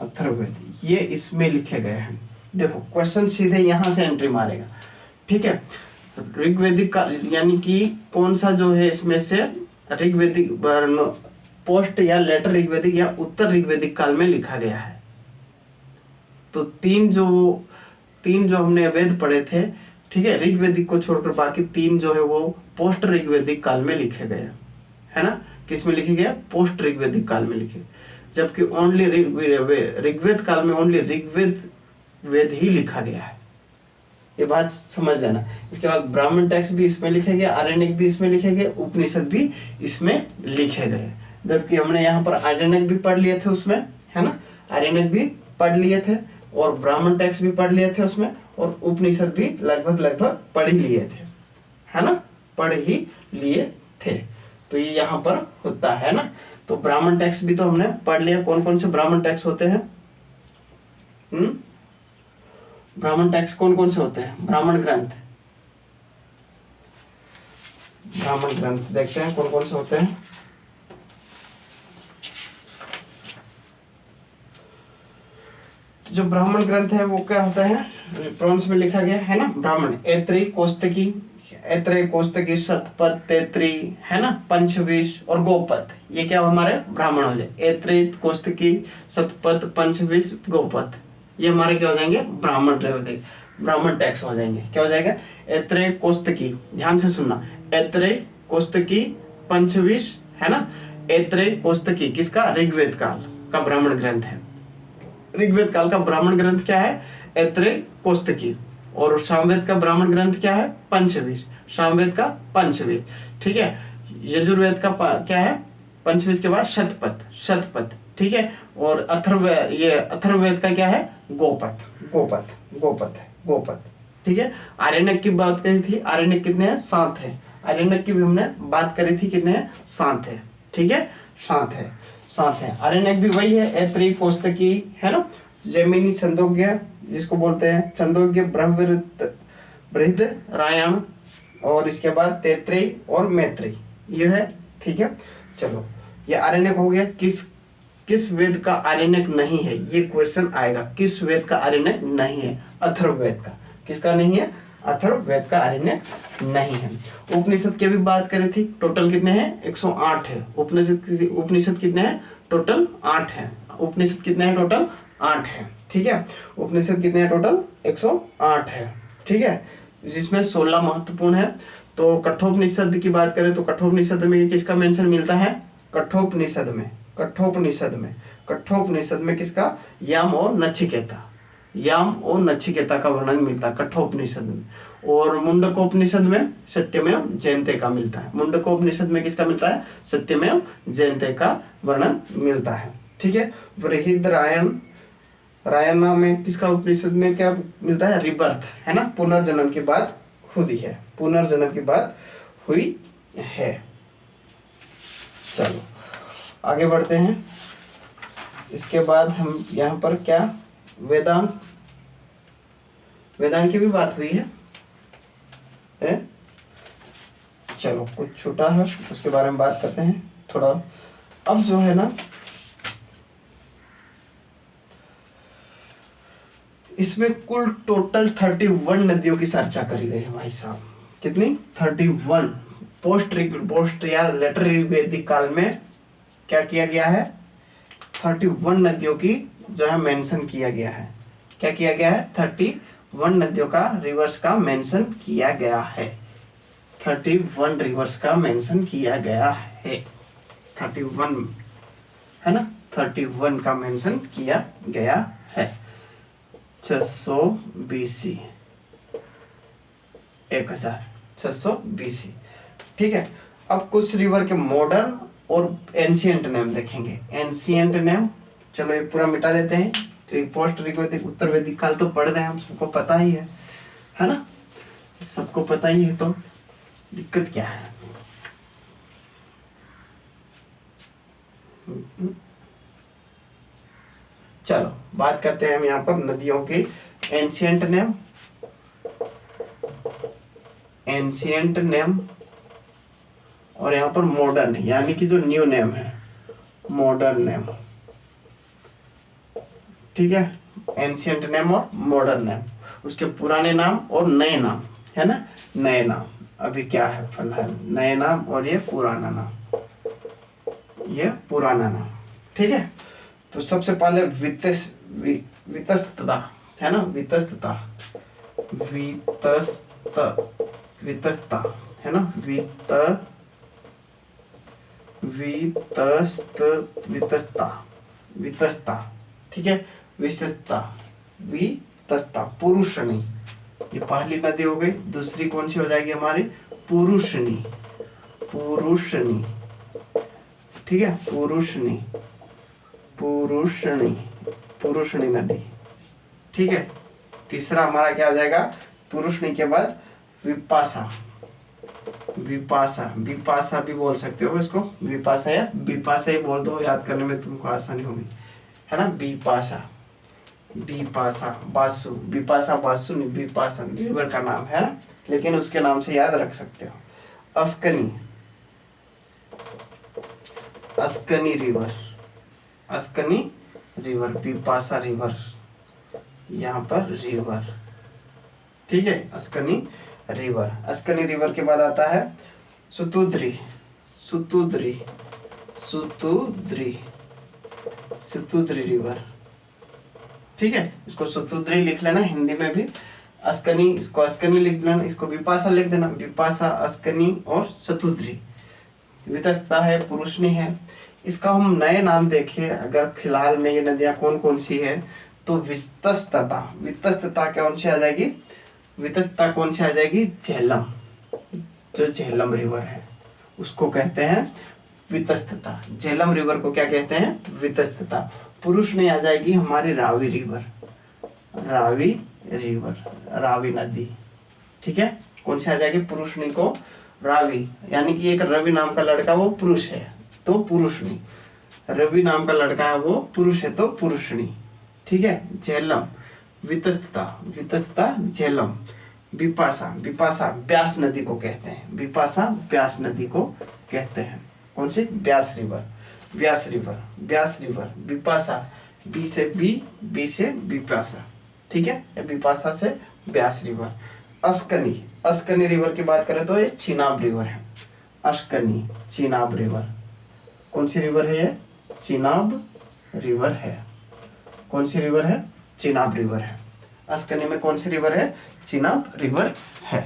अथर्ववेद। ये इसमें लिखे गए हैं। देखो क्वेश्चन सीधे यहाँ से एंट्री मारेगा। ठीक है, ऋग्वैदिक काल यानी कि कौन सा जो है इसमें से ऋग्वैदिक पोस्ट या लेटर ऋग्वैदिक या उत्तर ऋग्वैदिक काल में लिखा गया है। तो तीन जो हमने वेद पढ़े थे, ठीक है, ऋग्वैदिक को छोड़कर बाकी 3 जो है वो पोस्ट ऋग्वैदिक काल में लिखे गए, है ना। किस में लिखे गए? पोस्ट ऋग्वैदिक काल में लिखे। जबकि ओनली ऋग्वेद काल में ओनली ऋग्वेद वेद ही लिखा गया है। ये बात समझ लेना। इसके बाद ब्राह्मण टेक्स्ट भी इसमें लिखे गए, आरण्यक भी इसमें लिखे गए, उपनिषद भी इसमें लिखे गए। जबकि हमने यहाँ पर आरण्यक भी पढ़ लिए थे उसमें, है ना, आरण्यक भी पढ़ लिए थे और ब्राह्मण टेक्स्ट भी पढ़ लिए थे उसमें, और उपनिषद भी लगभग पढ़ ही लिए थे, है ना, पढ़ ही लिए थे। तो ये यहाँ पर होता है ना। तो ब्राह्मण टेक्स्ट भी तो हमने पढ़ लिया। कौन कौन से ब्राह्मण टेक्स्ट होते हैं? ब्राह्मण टेक्स्ट कौन कौन से होते हैं? ब्राह्मण ग्रंथ देखते हैं कौन कौन से होते हैं। जो ब्राह्मण ग्रंथ है वो क्या होता है, प्रॉन्स में लिखा गया है ना, ब्राह्मण ऐत्रेय कोष्टकी, ऐत्रेय कोष्टकी, शतपथ, तैतृय, है ना, पंचविश और गोपथ, ये क्या हमारे ब्राह्मण हो जाए। ऐत्रेय कोष्टकी, शतपथ, पंचविश, गोपथ, ये हमारे क्या हो जाएंगे, ब्राह्मण ब्राह्मण टैक्स हो जाएंगे। क्या हो जाएगा, ऐत्रेय कोष्टकी, ध्यान से सुनना, ऐत्रेय कोष्टकी, पंचविश, है ना, ऐत्रेय कोष्टकी किसका, ऋग्वेद काल का ब्राह्मण ग्रंथ है। ऋग्वेद काल का ब्राह्मण ग्रंथ क्या है, ऐत्रेय कोष्टकी, और सामवेद का ब्राह्मण ग्रंथ क्या है, पंचविश, सामवेद का पंचविश, ठीक है। यजुर्वेद का क्या है, पंचविश के बाद शतपथ, शतपथ, ठीक है। और अथर्ववेद का क्या है, गोपथ, गोपथ, गोपथ है, गोपथ, ठीक है। आरण्यक की बात करी थी, आरण्यक कितने हैं, 7 है। आरण्यक की भी हमने बात करी थी, कितने हैं, 7 है, ठीक है, 7 है, 7 है। आरण्यक भी वही है, ऐत्रेय कोष्टकी, है ना, जैमिनी, छंदोग्य जिसको बोलते हैं, छंदोग्य, बृहदरायण, और इसके बाद तैत्रेय और मैत्रेय, ये है, ठीक है। चलो, ये आरण्यक हो गया। किस वेद का आरण्यक नहीं है, ये क्वेश्चन आएगा, किस वेद का आरण्यक नहीं है, अथर्ववेद का। किसका नहीं है, अथर्ववेद का आरण्यक नहीं है। उपनिषद की भी बात करी थी, टोटल कितने हैं, 108 है। उपनिषद कितने हैं, टोटल 8 है। उपनिषद कितने हैं, टोटल 8 है, ठीक है। उपनिषद कितने हैं, टोटल 108 है, ठीक है, जिसमें 16 महत्वपूर्ण है। तो कठोपनिषद की बात करें तो कठोपनिषद में किसका मेंशन मिलता है, कठोपनिषद में, कठोपनिषद में किसका, याम और नचिकेता, याम और नचिकेता का वर्णन मिलता है कठोपनिषद में। और मुंडकोपनिषद में सत्यमेव जयते का मिलता है। मुंडकोपनिषद में किसका मिलता है, सत्यमेव जयते का वर्णन मिलता है, ठीक है। बृहदरायण, रायना में किसका उपनिषद में क्या मिलता है, रिबर्थ, है ना, पुनर्जन्म की बात हुई है, पुनर्जन्म की बात हुई है। चलो आगे बढ़ते हैं। इसके बाद हम यहाँ पर क्या, वेदांत, वेदांत की भी बात हुई है? चलो कुछ छोटा है, उसके बारे में बात करते हैं थोड़ा। अब जो है ना, इसमें कुल टोटल 31 नदियों की चर्चा करी गई है भाई साहब। कितनी, 31। पोस्ट या लेटर वैदिक काल में क्या किया गया है, 31 नदियों की जो है मेंशन किया गया है। क्या किया गया है, 31 नदियों का, रिवर्स का मेंशन किया गया है। 31 रिवर्स का मेंशन किया गया है, 31 है ना, 31 का मेंशन किया गया है। 600 BC, 1600 BC, ठीक है। अब कुछ रिवर के मॉडर्न और एंशियंट नेम देखेंगे। एंशियंट नेम, चलो ये पूरा मिटा देते हैं। पोस्ट ऋग्वैदिक, उत्तर वैदिक काल तो पढ़ रहे हैं हम, सबको पता ही है ना, सबको पता ही है, तो दिक्कत क्या है। चलो बात करते हैं हम यहाँ पर नदियों की एंशियंट नेम, एंशियंट नेम, और यहाँ पर मॉडर्न, यानी कि जो न्यू नेम है, मॉडर्न नेम, ठीक है। एंशियंट नेम और मॉडर्न नेम, उसके पुराने नाम और नए नाम, है ना, नए नाम। अभी क्या है फिलहाल, नए नाम, और ये पुराना नाम, ये पुराना नाम, ठीक है। तो सबसे पहले वितस्तता, है ना, वितस्तता, वितस्ता, है ना, वितस्ता, ठीक है, वितस्ता, पुरुषणी, ये पहली नदी हो गई। दूसरी कौन सी हो जाएगी हमारी, पुरुषणी, पुरुषणी, ठीक है, पुरुषणी, पुरुषणी, पुरुषणी नदी, ठीक है। तीसरा हमारा क्या आ जाएगा, पुरुषणी के बाद विपाशा, विपाशा, विपाशा भी बोल सकते हो इसको, विपाशा या विपाशा ही बोल दो, याद करने में तुमको आसानी होगी, है ना। विपाशा, विपाशा, बासु, विपाशा बासु नहीं, विपाशा रिवर का नाम है ना, लेकिन उसके नाम से याद रख सकते हो। अस्कनी, अस्कनी रिवर, अस्कनी रिवर, विपाशा रिवर, यहाँ पर रिवर, ठीक है, अस्कनी रिवर। अस्कनी रिवर के बाद आता है सुतुद्री, सुतुद्री, सुतुद्री, सुतुद्री रिवर, ठीक है, इसको सुतुद्री लिख लेना हिंदी में भी। अस्कनी, इसको अस्कनी लिख लेना, इसको विपाशा लिख देना, विपाशा, अस्कनी और सतुद्री। वितस्ता है, पुरुषनी है। इसका हम नए नाम देखें अगर फिलहाल में ये नदियां कौन कौन सी है तो वितस्तता, वितस्तता कौन सी आ जाएगी, वितस्तता कौन सी आ जाएगी, झेलम, जो झेलम रिवर है उसको कहते हैं वितस्तता। झेलम रिवर को क्या कहते हैं, वितस्तता। पुरुष में आ जाएगी हमारी रावी रिवर, रावी रिवर, रावी नदी, ठीक है, कौन सी आ जाएगी, पुरुषनी को रावी, यानी कि एक रवि नाम का लड़का वो पुरुष है तो पुरुषनी, रवि नाम का लड़का है वो पुरुष है तो पुरुषनी, ठीक है। झेलम, वितस्तता, वितस्तता झेलम। विपाशा, विपाशा ब्यास नदी को कहते हैं, विपाशा ब्यास नदी को कहते हैं। कौन सी, ब्यास रिवर, व्यास रिवर, व्यास रिवर। विपाशा, बी से बी से विपाशा, ठीक है, विपाशा से व्यास रिवर। अस्कनी, अस्कनी रिवर की बात करें तो ये चिनाब रिवर है, अस्कनी, चिनाब रिवर। कौन सी रिवर है ये, चिनाब रिवर है। कौन सी रिवर है, चिनाब रिवर है। अस्कनी में कौन सी रिवर है, चिनाब रिवर है।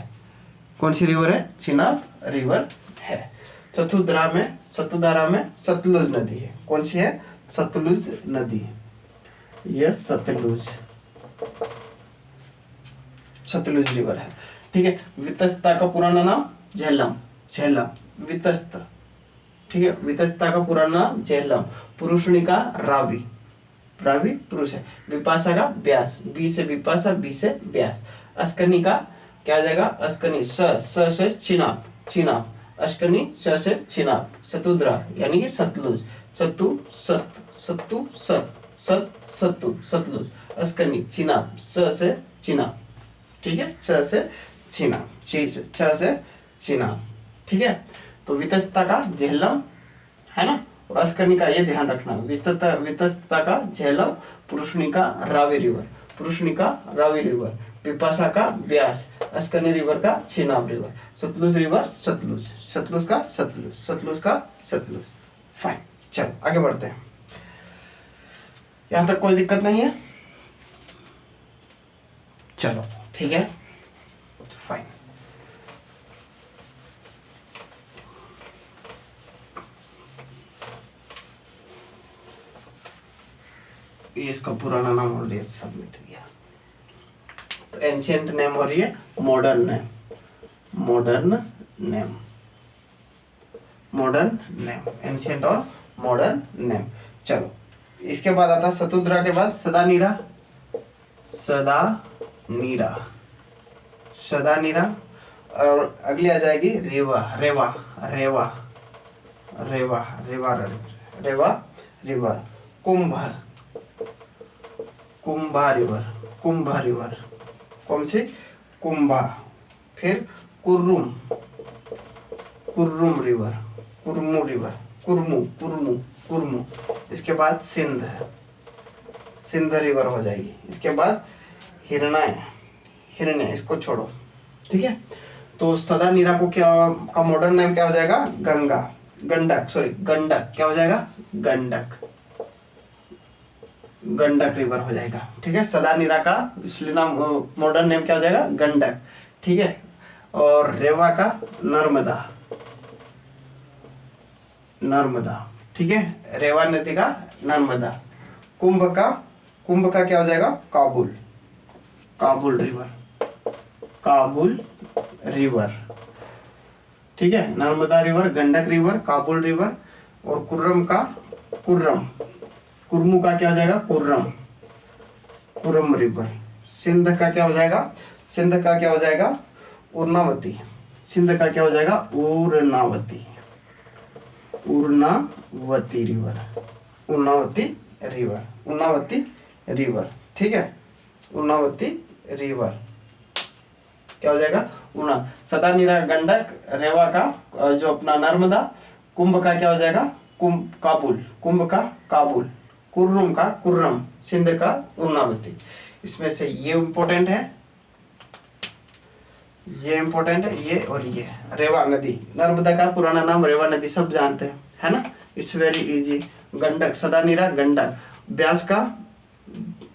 कौन सी रिवर है, चिनाब रिवर है। चतुद्रा में, सतुदारा में सतलुज नदी है। कौन सी है, सतलुज नदी, यह सतलुज, सतलुज रिवर है, ठीक है। वितस्ता का पुराना नाम झेलम, झेलम, वितस्त, ठीक है, वितस्ता का पुराना नाम झेलम। पुरुषनी का रावी, रावी पुरुष है। विपाशा का व्यास, बी से विपाशा, बी से व्यास। अस्कनी का क्या आ जाएगा, अस्कनी, स से चिनाब, चिनाब, अस्कनी, स से चिनाब। सतुद्रा यानी कि सतलुज, सतु सत, सतु सत, सत सतु, सतलुज। अस्कनी, चिनाब, स से चिनाब, ठीक है, च से चिनाब, छ से चिनाब, ठीक है। तो वितस्ता का झेलम है ना, और अस्कनी का ये ध्यान रखना, वितस्ता का झेलम, पुरुषनी का रावी रिवर, पुरुषनी का रावी रिवर। विपाशा का व्यास, अस्कनी रिवर का चिनाब रिवर। सतलुज रिवर, सतलुज, सतलुज का सतलुज, सतलुज का सतलुज। फाइन, चलो आगे बढ़ते हैं। यहां तक कोई दिक्कत नहीं है, चलो ठीक है, फाइन। ये इसका पुराना नाम ऑलरेडी सबमिट किया, तो एंशियंट नेम हो रही है modern name, modern name, modern name, ancient और मॉडर्न नेम। चलो इसके बाद आता है सतुद्रा के बाद सदानीरा, सदानीरा, सदानीरा। और अगली आ जाएगी रेवा, रेवा, रेवा, रेवा, रेवा, रेवा रिवर। कुंभ, कुंभा रिवर, कुंभा रिवर, कौन सी, कुंभा। फिर कुर्रुम, कुर्रुम रिवर, कुर्मू रिवर, कुर्मू, कुर्मू, कुर्मू। इसके बाद सिंध, सिंध रिवर हो जाएगी। इसके बाद हिरण्य, हिरण्य, इसको छोड़ो, ठीक है। तो सदानीरा को क्या का मॉडर्न नेम क्या हो जाएगा, गंगा, गंडक, सॉरी गंडक, क्या हो जाएगा, गंडक, गंडक रिवर हो जाएगा, ठीक है। सदानीरा का इसलिए नाम मॉडर्न नेम क्या हो जाएगा, गंडक, ठीक है। और रेवा का नर्मदा, नर्मदा, ठीक है, रेवा नदी का नर्मदा। कुंभ का क्या हो जाएगा, काबुल, काबुल रिवर, काबुल रिवर, ठीक है। Narmada river, Gandak river, Kabul river. और कुर्रम का कुर्रम, कुर्मू का क्या हो जाएगा, कुर्रम, कुर्रम रिवर। सिंध का क्या हो जाएगा, सिंध का क्या हो जाएगा, उर्नावती, सिंध का क्या हो जाएगा, उर्नावती, उर्नावती रिवर, उर्नावती रिवर, उर्नावती रिवर, ठीक है, उर्नावती रिवर क्या हो जाएगा, उर्ना। सदानीरा गंडक, रेवा का जो अपना नर्मदा, कुंभ का क्या हो जाएगा, कुंभ काबुल, कुंभ का काबुल, कुर्रुम का कुर्रम, सिंध का उर्नावती। इसमें से ये इम्पोर्टेंट है, ये इम्पोर्टेंट है, ये और ये। रेवा नदी, नर्मदा का पुराना नाम रेवा नदी, सब जानते हैं, है ना, इट्स वेरी इजी। गंडक, सदा नीरा गंडक, व्यास का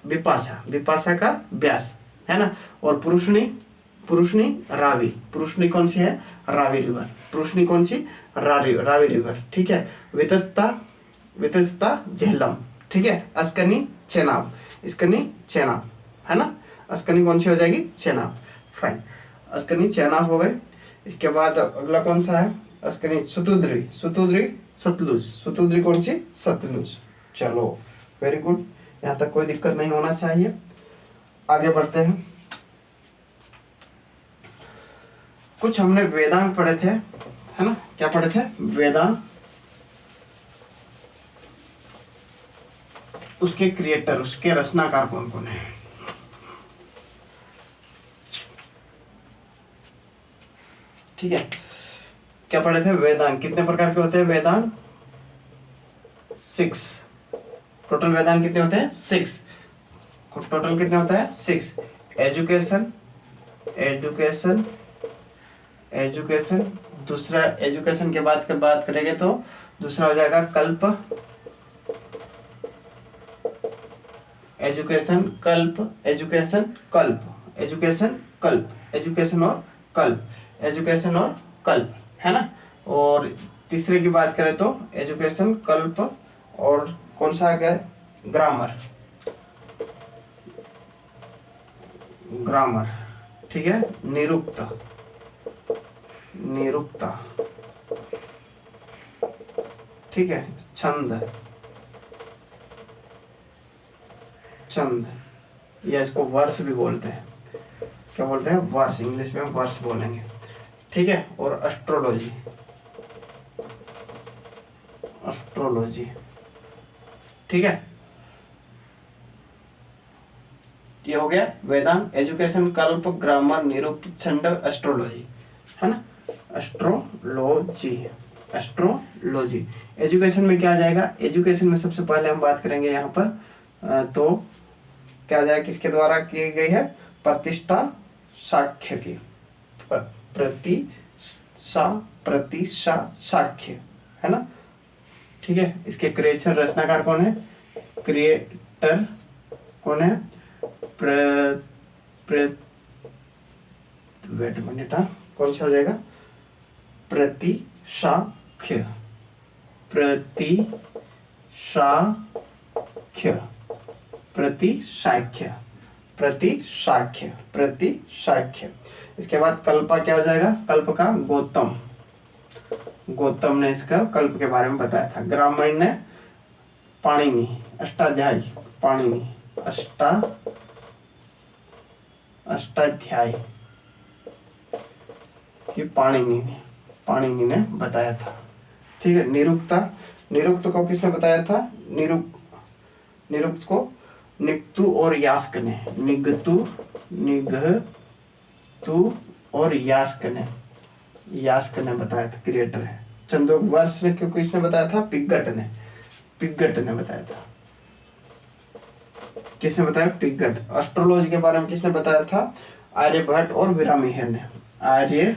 विपाशा, विपाशा का व्यास, है ना। और पुरुषनी, पुरुषनी रावी, पुरुषनी कौन सी है, रावी रिवर, पुरुषनी कौन सी, रावी रिवर, ठीक है। वितस्ता, वितस्ता झेलम, ठीक है। अस्कनी चेनाब, अस्कनी चेनाब, है ना, अस्कनी कौन सी हो जाएगी, चेनाब, फाइन, अस्कनी चेनाब हो गए। इसके बाद अगला कौन सा है, अस्कनी सुतुद्री, सुतुद्री सतलुज, सुतुद्री कौन सी, सतलुज। चलो वेरी गुड, यहाँ तक कोई दिक्कत नहीं होना चाहिए। आगे बढ़ते हैं। कुछ हमने वेदांग पढ़े थे, है ना, क्या पढ़े थे, वेदांग, उसके क्रिएटर, उसके रचनाकार कौन कौन है। ठीक है, क्या पढ़े थे, वेदांग कितने प्रकार के होते हैं, वेदांग 6, टोटल वेदांग कितने होते हैं, 6, टोटल कितने होता है, 6। एजुकेशन, एजुकेशन, एजुकेशन, दूसरा एजुकेशन के बाद बात करेंगे तो दूसरा हो जाएगा कल्प, एजुकेशन कल्प, एजुकेशन कल्प, एजुकेशन कल्प, एजुकेशन और कल्प, एजुकेशन और कल्प, है ना। और तीसरे की बात करें तो एजुकेशन कल्प और कौन सा आ गया, ग्रामर, ग्रामर, ठीक है। निरुक्त, निरुक्ता, ठीक है। छंद, छंद, या इसको वर्ष भी बोलते हैं, क्या बोलते हैं, वर्ष, इंग्लिश में वर्ष बोलेंगे, ठीक है। और एस्ट्रोलॉजी, एस्ट्रोलॉजी, ठीक है। ये हो गया वेदांत, एजुकेशन कल्प, ग्रामर, निरुक्त, छंद, एस्ट्रोलॉजी, है ना, एस्ट्रोलॉजी, एस्ट्रोलॉजी। एजुकेशन में क्या आ जाएगा, एजुकेशन में सबसे पहले हम बात करेंगे यहाँ पर तो क्या आ जाएगा, किसके द्वारा की गई है, प्रतिष्ठा साक्ष्य की, प्रतिशा साक्ष्य, है ना, ठीक है। इसके क्रिएशन, रचनाकार कौन है, क्रिएटर कौन है, वेट मिनट, कौन सा हो जाएगा, प्रतिसाख्य, प्रतिसाख्य, प्रतिसाख्य, प्रतिसाख्य, प्रतिसाख्य। इसके बाद कल्पा क्या हो जाएगा, कल्प का गौतम, गौतम ने इसका कल्प के बारे में बताया था। ग्रामीण ने पाणिनि, अष्टाध्यायी, पाणिनि, अष्टाध्यायी कि पाणिनि ने बताया था, ठीक है। निरुक्ता, निरुक्त को किसने बताया था, निरुक्त को निगतु और यास्क ने, निगतु, निगतु और यास्क ने बताया था, क्रिएटर है। छंदोवर्ष ने किसने बताया था, पिग्गट ने, पिग्गट ने बताया था, किसने बताया, पिग्गट। एस्ट्रोलॉजी के बारे में किसने बताया था, आर्यभट्ट और वीरामिहिर ने, आर्यभट्ट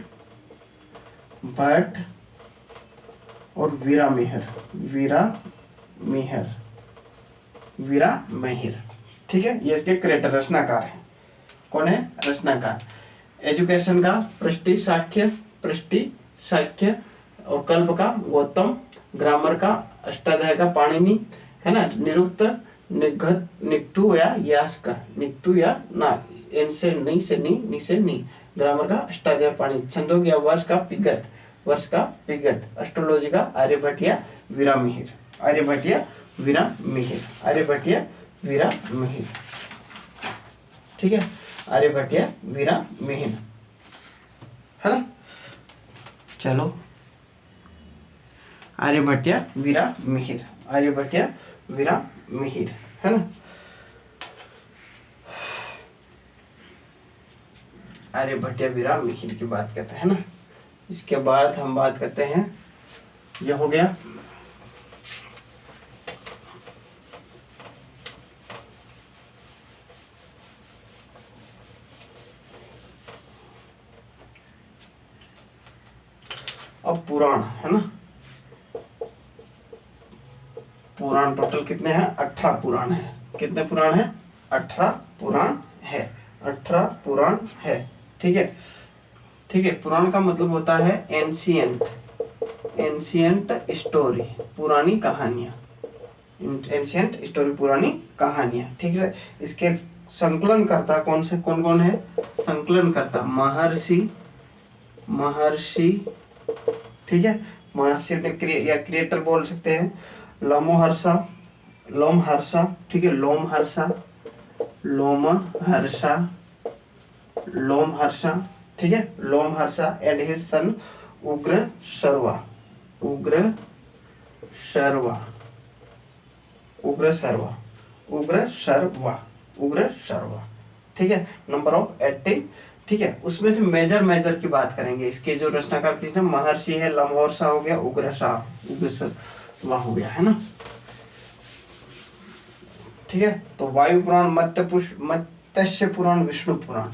और वीरामिहिर, वीरामिहिर, ठीक है। ये इसके क्रिएटर, रचनाकार है, कौन है, रचनाकार। एजुकेशन का पृष्टि और कल्प का गौतम, ग्रामर का अष्टाध्याय का पाणिनि, है ना। निरुक्त, निगतु या यास्क, निगतु या ना, इन से नहीं से नी से नी, ग्रामर का अष्टाध्याय पाणिनि, छंदों या वर्ष का पिग्गट, वर्ष का पिग्गट, एस्ट्रोलॉजी का आर्यभट्ट या वीरामिहिर, आर्यभट्ट या वीरामिहिर, आर्यभट्ट या वीरामिहिर, ठीक है। आर्यभट्ट या वीरामिहिर, है ना। चलो, आर्यभट्ट या वीरामिहिर, आर्यभट्ट या वीरामिहिर, है ना। आर्यभट्ट या वीरामिहिर की बात करते हैं ना। इसके बाद हम बात करते हैं, यह हो गया अब पुराण है ना, पुराण टोटल कितने हैं? 18 पुराण है। कितने पुराण है? 18 पुराण है। 18 पुराण है। ठीक है, ठीक है। पुराण का मतलब होता है एंशियंट, एंशियंट स्टोरी, पुरानी कहानियां, एंशियंट स्टोरी, पुरानी कहानियां। ठीक है, इसके संकलन करता कौन से, कौन कौन है? संकलन करता महर्षि, महर्षि, ठीक है, महर्षि ने या क्रिएटर बोल सकते हैं, लोमहर्षा, लोमहर्षा, ठीक है, लोमहर्षा, लोमहर्षा, लोमहर्षा, ठीक है, लोमहर्षा एंड हिज सन उग्र शर्वा, उग्र शर्वा, उग्र शर्वा, उग्र शर्वा, उग्र शर्वा। ठीक है, नंबर ऑफ 18। ठीक है, उसमें से मेजर मेजर की बात करेंगे। इसके जो रचनाकार किसने? महर्षि है, लम्होर्षा हो गया, उग्रशा, उग्रशर्वा हो गया, है ना। ठीक है, तो वायु पुराण, मत्स्य पुराण, विष्णु पुराण,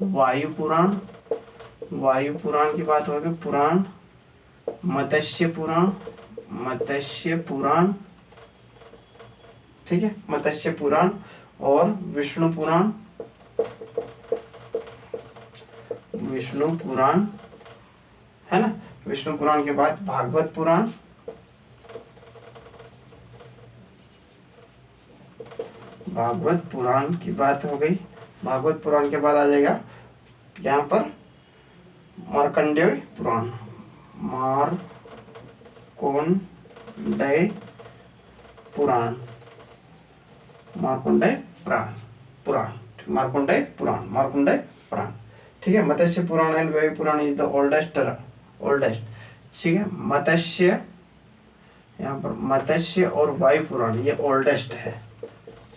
वायु पुराण, वायु पुराण की बात होगी, पुराण, मत्स्य पुराण, मत्स्य पुराण, ठीक है, मत्स्य पुराण, और विष्णु पुराण, विष्णु पुराण, है ना। विष्णु पुराण के बाद भागवत पुराण, भागवत पुराण की बात हो गई। भागवत पुराण के बाद आ जाएगा यहाँ पर मार्कंडेय पुराण, मार्कंडेय पुराण, मार्कंडेय पुराण, पुराण, मार्कंडेय पुराण, मार्कंडेय पुराण। ठीक है, मत्स्य पुराण एंड वायु पुराण इज द ओल्डेस्ट, ओल्डेस्ट। ठीक है, मत्स्य, यहाँ पर मत्स्य और वायु पुराण ये ओल्डेस्ट है,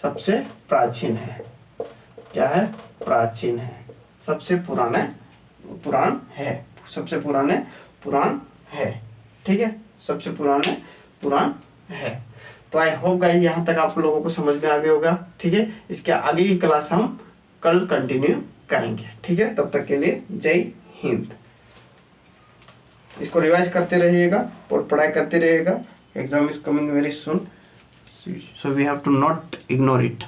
सबसे प्राचीन है। क्या है? प्राचीन है, सबसे पुराने पुराण है, सबसे पुराने पुराण है। ठीक है, सबसे पुराने पुराण है। तो आई होप गाइस यहाँ तक आप लोगों को समझ में आ गया होगा। ठीक है, इसके आगे की क्लास हम कल कंटिन्यू करेंगे। ठीक है, तब तक के लिए जय हिंद। इसको रिवाइज करते रहिएगा और पढ़ाई करते रहिएगा। Exam is coming very soon, so we have to not ignore it.